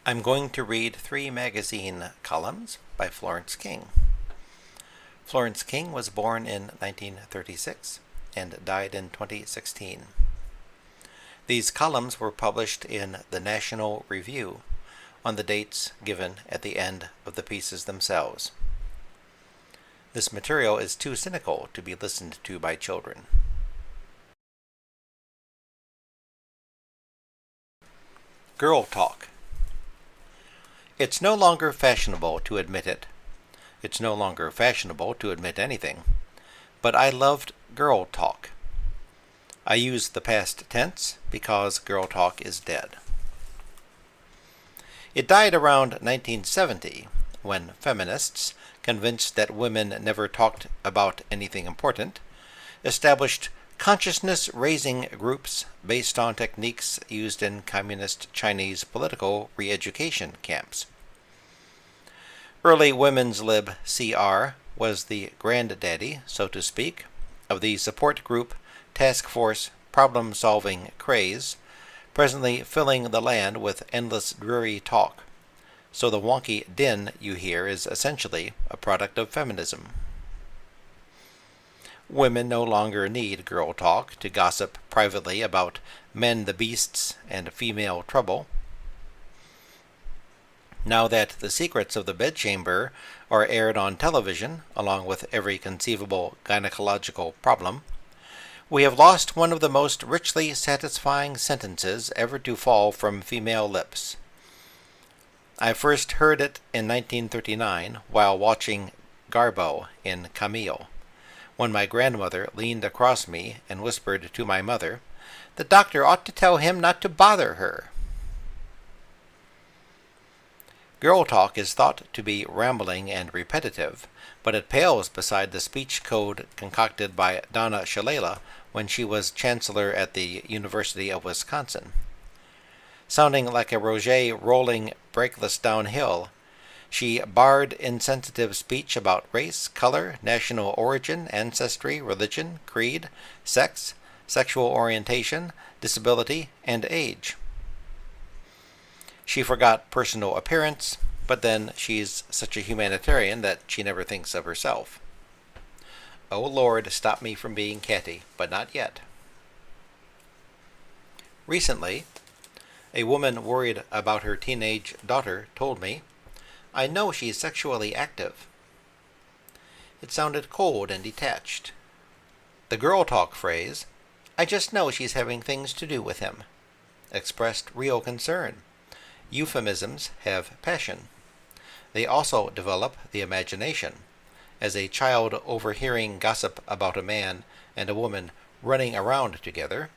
I'm going to read 3 magazine columns by Florence King. Florence King was born in 1936 and died in 2016. These columns were published in the National Review on the dates given at the end of the pieces themselves. This material is too cynical to be listened to by children. Girl talk. It's no longer fashionable to admit it. It's no longer fashionable to admit anything. But I loved girl talk. I use the past tense because girl talk is dead. It died around 1970 when feminists, convinced that women never talked about anything important, established consciousness-raising groups based on techniques used in communist Chinese political re-education camps. Early women's lib CR was the granddaddy, so to speak, of the support group task force problem-solving craze, presently filling the land with endless dreary talk. So the wonky din you hear is essentially a product of feminism. Women no longer need girl talk to gossip privately about men the beasts and female trouble. Now that the secrets of the bedchamber are aired on television, along with every conceivable gynecological problem, we have lost one of the most richly satisfying sentences ever to fall from female lips. I first heard it in 1939 while watching Garbo in Camille, when my grandmother leaned across me and whispered to my mother, "The doctor ought to tell him not to bother her." Girl talk is thought to be rambling and repetitive, but it pales beside the speech code concocted by Donna Shalala when she was chancellor at the University of Wisconsin. Sounding like a Roget rolling breakless downhill, she barred insensitive speech about race, color, national origin, ancestry, religion, creed, sex, sexual orientation, disability, and age. She forgot personal appearance, but then she's such a humanitarian that she never thinks of herself. Oh Lord, stop me from being catty, but not yet. Recently, a woman worried about her teenage daughter told me, "I know she's sexually active." It sounded cold and detached. The girl talk phrase, "I just know she's having things to do with him," expressed real concern. Euphemisms have passion. They also develop the imagination. As a child overhearing gossip about a man and a woman running around together,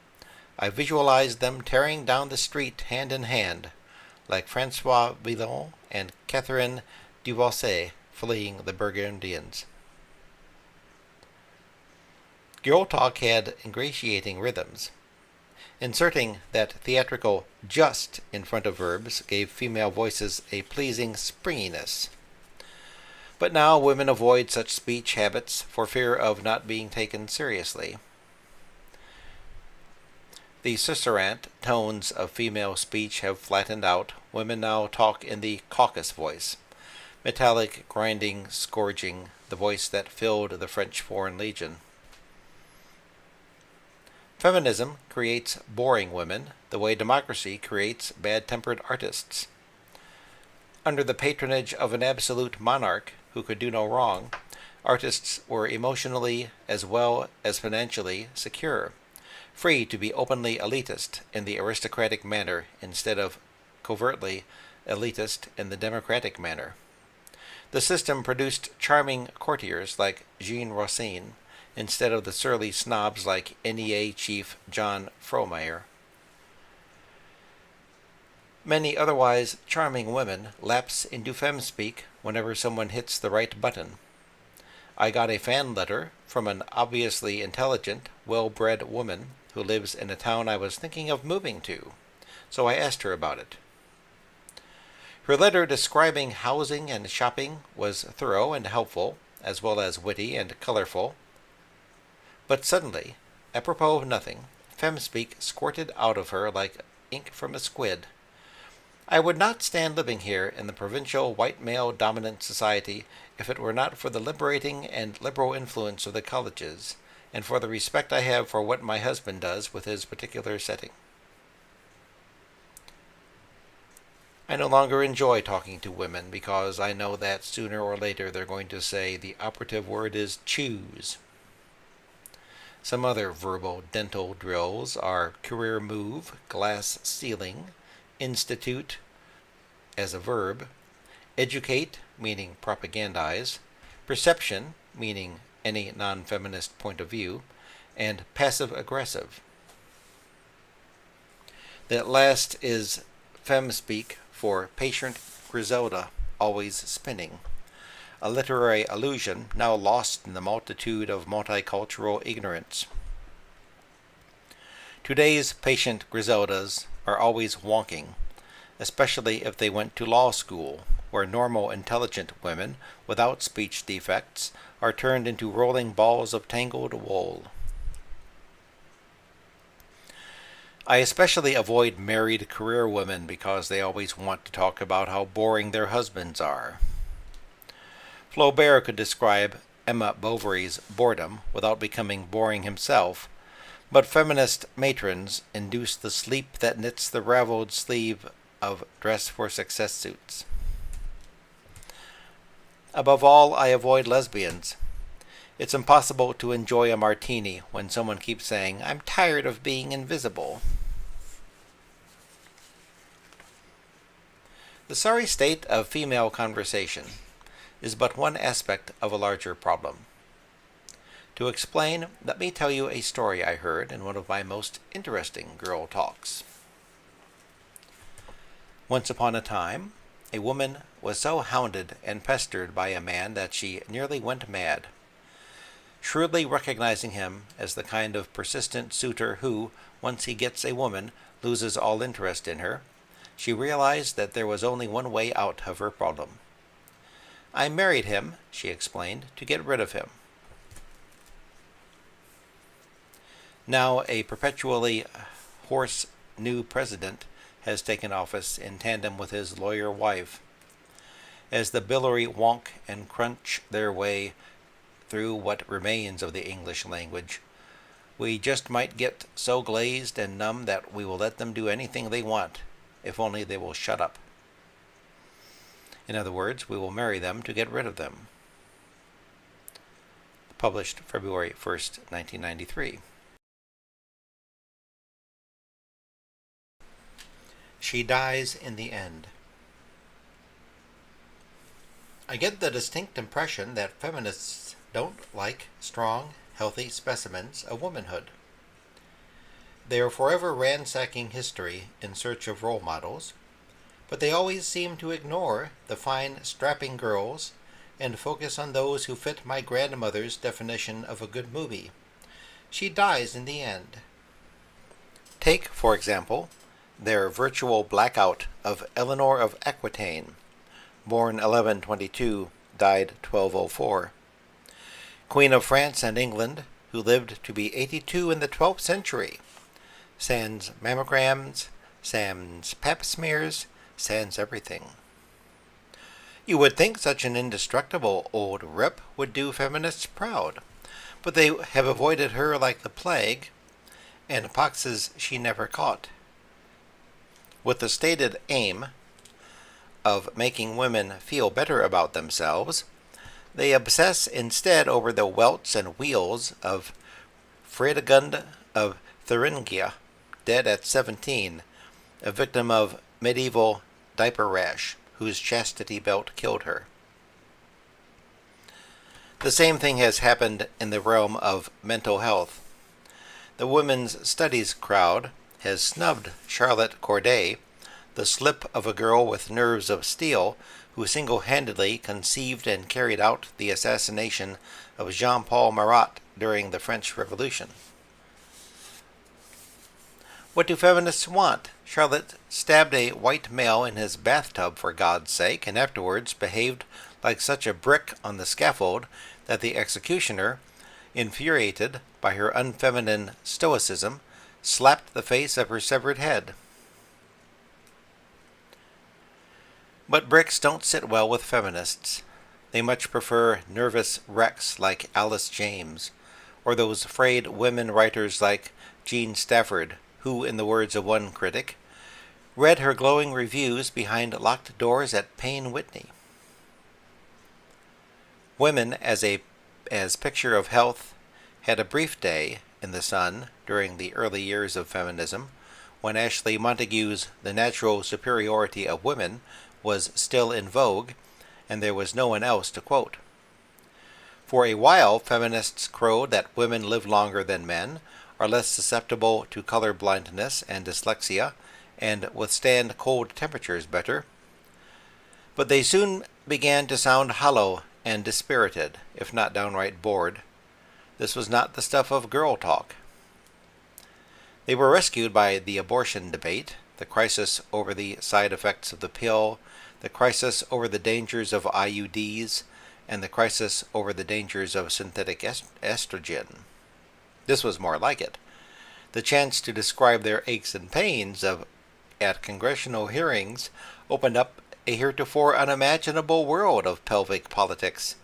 I visualized them tearing down the street hand in hand, like François Villon and Catherine Duvalset fleeing the Burgundians. Girl talk had ingratiating rhythms. Inserting that theatrical just in front of verbs gave female voices a pleasing springiness. But now women avoid such speech habits for fear of not being taken seriously. The susurrant tones of female speech have flattened out. Women now talk in the caucus voice, metallic, grinding, scourging, the voice that filled the French Foreign Legion. Feminism creates boring women the way democracy creates bad-tempered artists. Under the patronage of an absolute monarch who could do no wrong, artists were emotionally as well as financially secure, free to be openly elitist in the aristocratic manner instead of covertly elitist in the democratic manner. The system produced charming courtiers like Jean Racine instead of the surly snobs like NEA chief John Frohmeyer. Many otherwise charming women lapse into femme-speak whenever someone hits the right button. I got a fan letter from an obviously intelligent, well-bred woman who lives in a town I was thinking of moving to, so I asked her about it. Her letter describing housing and shopping was thorough and helpful, as well as witty and colorful. But suddenly, apropos of nothing, femme-speak squirted out of her like ink from a squid. I would not stand living here in the provincial white male dominant society if it were not for the liberating and liberal influence of the colleges, and for the respect I have for what my husband does with his particular setting. I no longer enjoy talking to women because I know that sooner or later they're going to say the operative word is choose. Some other verbal dental drills are career move, glass ceiling, institute as a verb, educate, meaning propagandize, perception, meaning any non-feminist point of view, and passive-aggressive. That last is fem-speak for patient Griselda, always spinning, a literary allusion now lost in the multitude of multicultural ignorance. Today's patient Griseldas are always wonking, especially if they went to law school, where normal intelligent women without speech defects are turned into rolling balls of tangled wool. I especially avoid married career women because they always want to talk about how boring their husbands are. Flaubert could describe Emma Bovary's boredom without becoming boring himself, but feminist matrons induce the sleep that knits the raveled sleeve of dress for success suits. Above all, I avoid lesbians. It's impossible to enjoy a martini when someone keeps saying, "I'm tired of being invisible." The sorry state of female conversation is but one aspect of a larger problem. To explain, let me tell you a story I heard in one of my most interesting girl talks. Once upon a time, a woman was so hounded and pestered by a man that she nearly went mad. Shrewdly recognizing him as the kind of persistent suitor who, once he gets a woman, loses all interest in her, she realized that there was only one way out of her problem. "I married him," she explained, "to get rid of him." Now a perpetually hoarse new president has taken office in tandem with his lawyer wife. As the biliary wonk and crunch their way through what remains of the English language, we just might get so glazed and numb that we will let them do anything they want, if only they will shut up. In other words, we will marry them to get rid of them. Published February 1st, 1993. She dies in the end. I get the distinct impression that feminists don't like strong, healthy specimens of womanhood. They are forever ransacking history in search of role models, but they always seem to ignore the fine, strapping girls and focus on those who fit my grandmother's definition of a good movie. She dies in the end. Take, for example, their virtual blackout of Eleanor of Aquitaine, born 1122, died 1204. Queen of France and England, who lived to be 82 in the 12th century. Sans mammograms, sans pap smears, sans everything. You would think such an indestructible old rip would do feminists proud, but they have avoided her like the plague, and poxes she never caught. With the stated aim of making women feel better about themselves, they obsess instead over the welts and wheals of Fredegund of Thuringia, dead at 17, a victim of medieval diaper rash, whose chastity belt killed her. The same thing has happened in the realm of mental health. The women's studies crowd has snubbed Charlotte Corday, the slip of a girl with nerves of steel who single-handedly conceived and carried out the assassination of Jean-Paul Marat during the French Revolution. What do feminists want? Charlotte stabbed a white male in his bathtub, for God's sake, and afterwards behaved like such a brick on the scaffold that the executioner, infuriated by her unfeminine stoicism, slapped the face of her severed head. But bricks don't sit well with feminists. They much prefer nervous wrecks like Alice James, or those frayed women writers like Jean Stafford, who, in the words of one critic, read her glowing reviews behind locked doors at Payne Whitney. Women, as picture of health, had a brief day in the sun during the early years of feminism, when Ashley Montagu's The Natural Superiority of Women was still in vogue, and there was no one else to quote. For a while, feminists crowed that women live longer than men, are less susceptible to color blindness and dyslexia, and withstand cold temperatures better. But they soon began to sound hollow and dispirited, if not downright bored. This was not the stuff of girl talk. They were rescued by the abortion debate, the crisis over the side effects of the pill, the crisis over the dangers of IUDs, and the crisis over the dangers of synthetic estrogen. This was more like it. The chance to describe their aches and pains at congressional hearings opened up a heretofore unimaginable world of pelvic politics.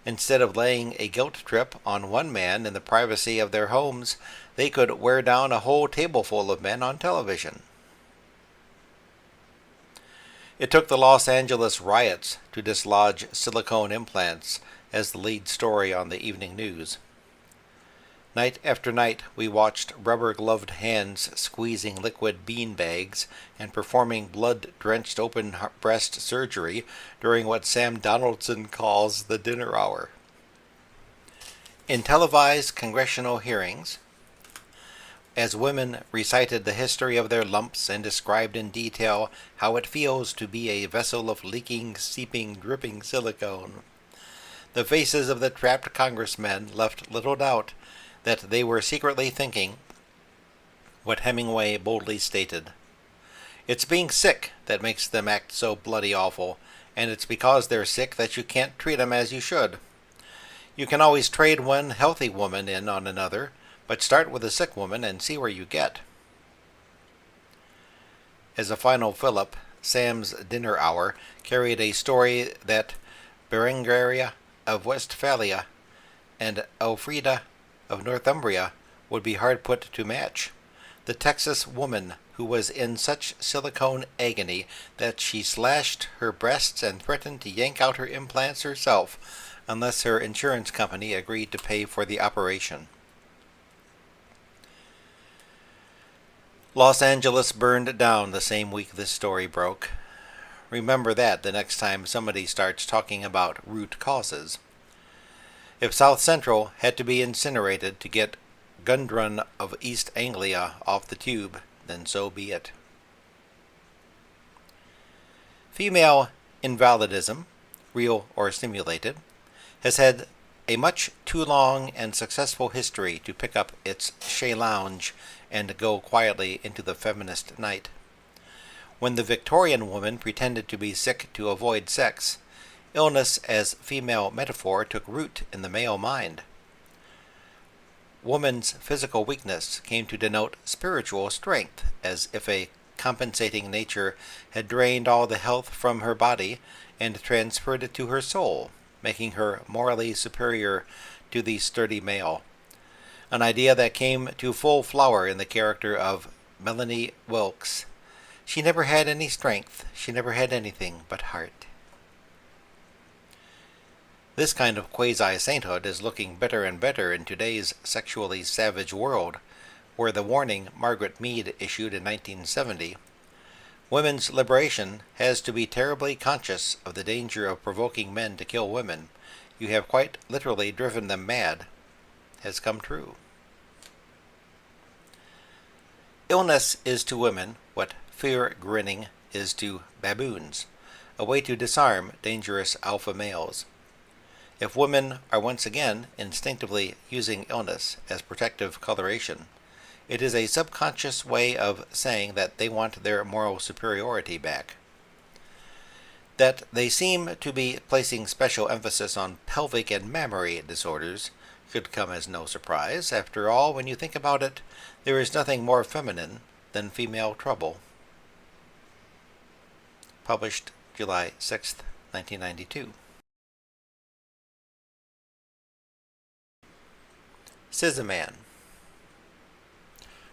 Instead of laying a guilt trip on one man in the privacy of their homes, they could wear down a whole tableful of men on television. It took the Los Angeles riots to dislodge silicone implants as the lead story on the evening news. Night after night, we watched rubber-gloved hands squeezing liquid bean bags and performing blood-drenched open-breast surgery during what Sam Donaldson calls the dinner hour. In televised congressional hearings, as women recited the history of their lumps and described in detail how it feels to be a vessel of leaking, seeping, dripping silicone, the faces of the trapped congressmen left little doubt that they were secretly thinking what Hemingway boldly stated. It's being sick that makes them act so bloody awful, and it's because they're sick that you can't treat 'em as you should. You can always trade one healthy woman in on another, but start with a sick woman and see where you get. As a final fillip, Sam's dinner hour carried a story that Berengaria of Westphalia and Elfrida of Northumbria would be hard put to match. The Texas woman who was in such silicone agony that she slashed her breasts and threatened to yank out her implants herself unless her insurance company agreed to pay for the operation. Los Angeles burned down the same week this story broke. Remember that the next time somebody starts talking about root causes. If South Central had to be incinerated to get Gundrun of East Anglia off the tube, then so be it. Female invalidism, real or simulated, has had a much too long and successful history to pick up its chez lounge and go quietly into the feminist night. When the Victorian woman pretended to be sick to avoid sex, illness as female metaphor took root in the male mind. Woman's physical weakness came to denote spiritual strength, as if a compensating nature had drained all the health from her body and transferred it to her soul, making her morally superior to the sturdy male. An idea that came to full flower in the character of Melanie Wilkes. She never had any strength. She never had anything but heart. This kind of quasi-sainthood is looking better and better in today's sexually savage world, where the warning Margaret Mead issued in 1970, women's liberation has to be terribly conscious of the danger of provoking men to kill women. You have quite literally driven them mad, has come true. Illness is to women what fear-grinning is to baboons, a way to disarm dangerous alpha males. If women are once again instinctively using illness as protective coloration, it is a subconscious way of saying that they want their moral superiority back. That they seem to be placing special emphasis on pelvic and mammary disorders should come as no surprise. After all, when you think about it, there is nothing more feminine than female trouble. Published July 6, 1992. Scissaman.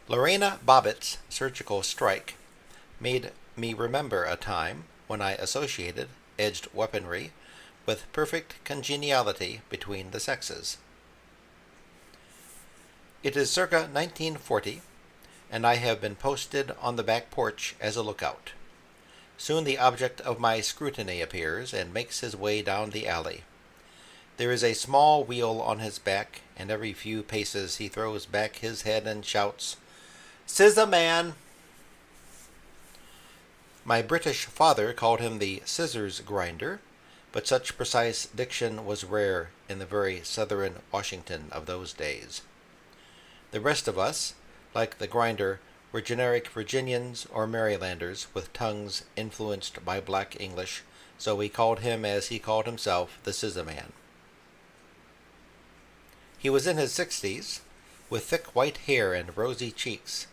Lorena Bobbitt's surgical strike made me remember a time when I associated edged weaponry with perfect congeniality between the sexes. It is circa 1940, and I have been posted on the back porch as a lookout. Soon the object of my scrutiny appears and makes his way down the alley. There is a small wheel on his back, and every few paces he throws back his head and shouts, "Scissaman!" My British father called him the scissors grinder, but such precise diction was rare in the very southern Washington of those days. The rest of us, like the grinder, were generic Virginians or Marylanders with tongues influenced by black English, so we called him, as he called himself, the Scissaman. He was in his 60s, with thick white hair and rosy cheeks,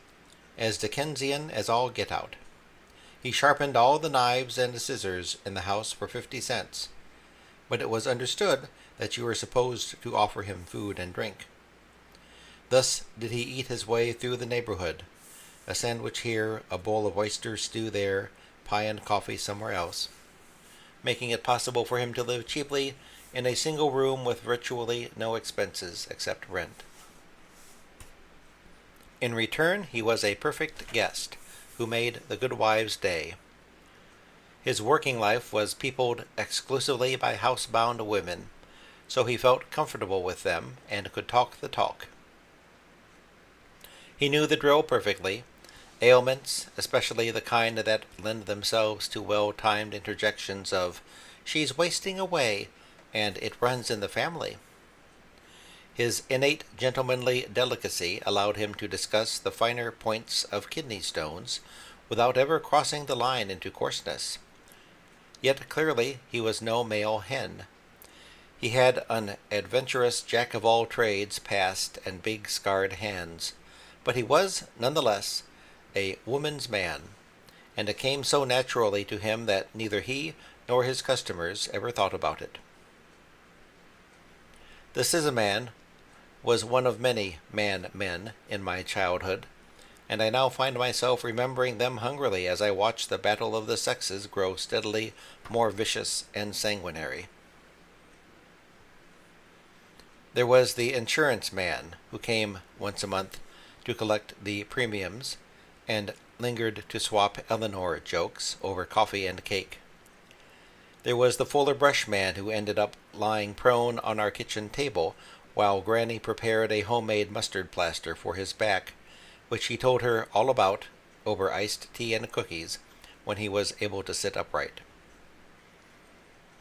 as Dickensian as all get out. He sharpened all the knives and scissors in the house for 50 cents, but it was understood that you were supposed to offer him food and drink. Thus did he eat his way through the neighborhood, a sandwich here, a bowl of oyster stew there, pie and coffee somewhere else, making it possible for him to live cheaply in a single room with virtually no expenses except rent. In return, he was a perfect guest who made the good wife's day. His working life was peopled exclusively by housebound women, so he felt comfortable with them and could talk the talk. He knew the drill perfectly, ailments, especially the kind that lend themselves to well-timed interjections of, "She's wasting away," and "it runs in the family." His innate gentlemanly delicacy allowed him to discuss the finer points of kidney stones without ever crossing the line into coarseness. Yet clearly he was no male hen. He had an adventurous jack-of-all-trades past and big scarred hands, but he was, nonetheless, a woman's man, and it came so naturally to him that neither he nor his customers ever thought about it. The Scissaman was one of many men in my childhood, and I now find myself remembering them hungrily as I watch the battle of the sexes grow steadily more vicious and sanguinary. There was the insurance man, who came once a month to collect the premiums and lingered to swap Eleanor jokes over coffee and cake. There was the Fuller Brush man, who ended up lying prone on our kitchen table while Granny prepared a homemade mustard plaster for his back, which he told her all about over iced tea and cookies when he was able to sit upright.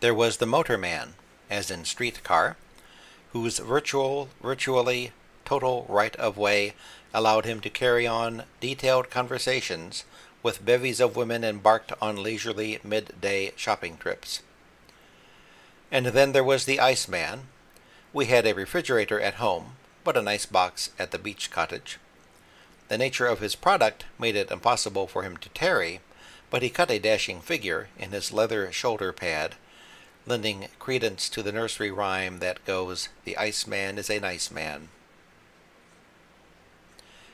There was the motor man, as in streetcar, whose virtually total right-of-way allowed him to carry on detailed conversations with bevies of women embarked on leisurely midday shopping trips. And then there was the iceman. We had a refrigerator at home, but an icebox at the beach cottage. The nature of his product made it impossible for him to tarry, but he cut a dashing figure in his leather shoulder pad, lending credence to the nursery rhyme that goes, "The Iceman is a nice man."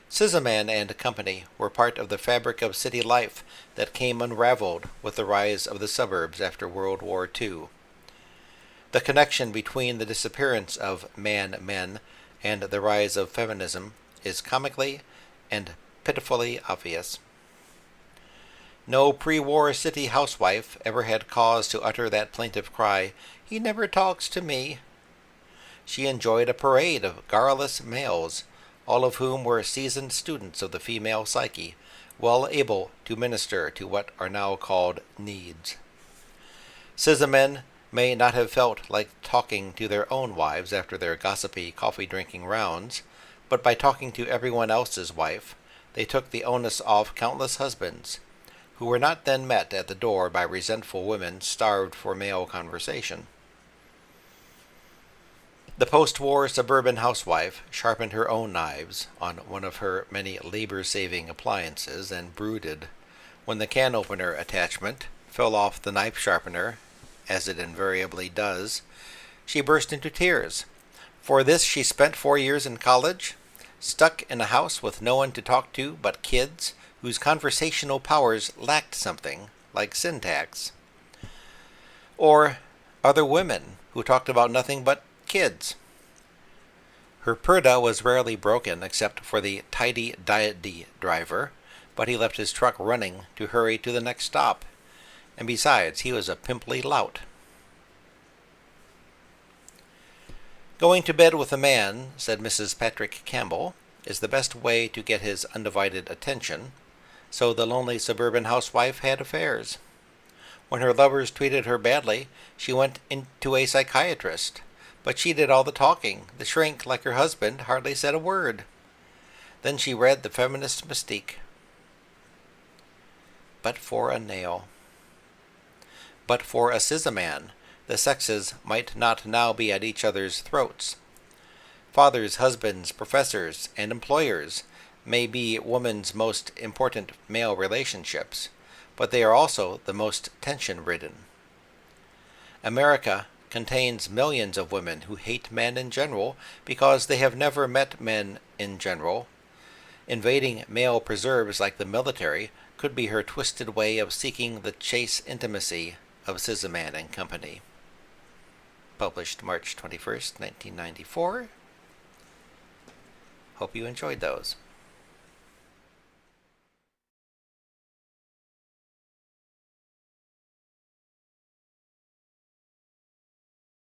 Scissaman and company were part of the fabric of city life that came unraveled with the rise of the suburbs after World War II. The connection between the disappearance of men and the rise of feminism is comically and pitifully obvious. No pre-war city housewife ever had cause to utter that plaintive cry, "He never talks to me." She enjoyed a parade of garrulous males, all of whom were seasoned students of the female psyche, well able to minister to what are now called needs. Scissamen may not have felt like talking to their own wives after their gossipy coffee-drinking rounds, but by talking to everyone else's wife, they took the onus off countless husbands, who were not then met at the door by resentful women starved for male conversation. The post-war suburban housewife sharpened her own knives on one of her many labor-saving appliances and brooded when the can-opener attachment fell off the knife sharpener, as it invariably does, she burst into tears. For this she spent 4 years in college, stuck in a house with no one to talk to but kids whose conversational powers lacked something, like syntax. Or other women who talked about nothing but kids. Her purdah was rarely broken except for the tidy deity driver, but he left his truck running to hurry to the next stop. And besides, he was a pimply lout. Going to bed with a man, said Mrs. Patrick Campbell, is the best way to get his undivided attention, so the lonely suburban housewife had affairs. When her lovers treated her badly, she went into a psychiatrist, but she did all the talking. The shrink, like her husband, hardly said a word. Then she read the feminist mystique. But for a nail. But for a Scissaman, the sexes might not now be at each other's throats. Fathers, husbands, professors, and employers may be woman's most important male relationships, but they are also the most tension-ridden. America contains millions of women who hate men in general because they have never met men in general. Invading male preserves like the military could be her twisted way of seeking the chaste intimacy of Scissaman and Company. Published March 21st, 1994. Hope you enjoyed those.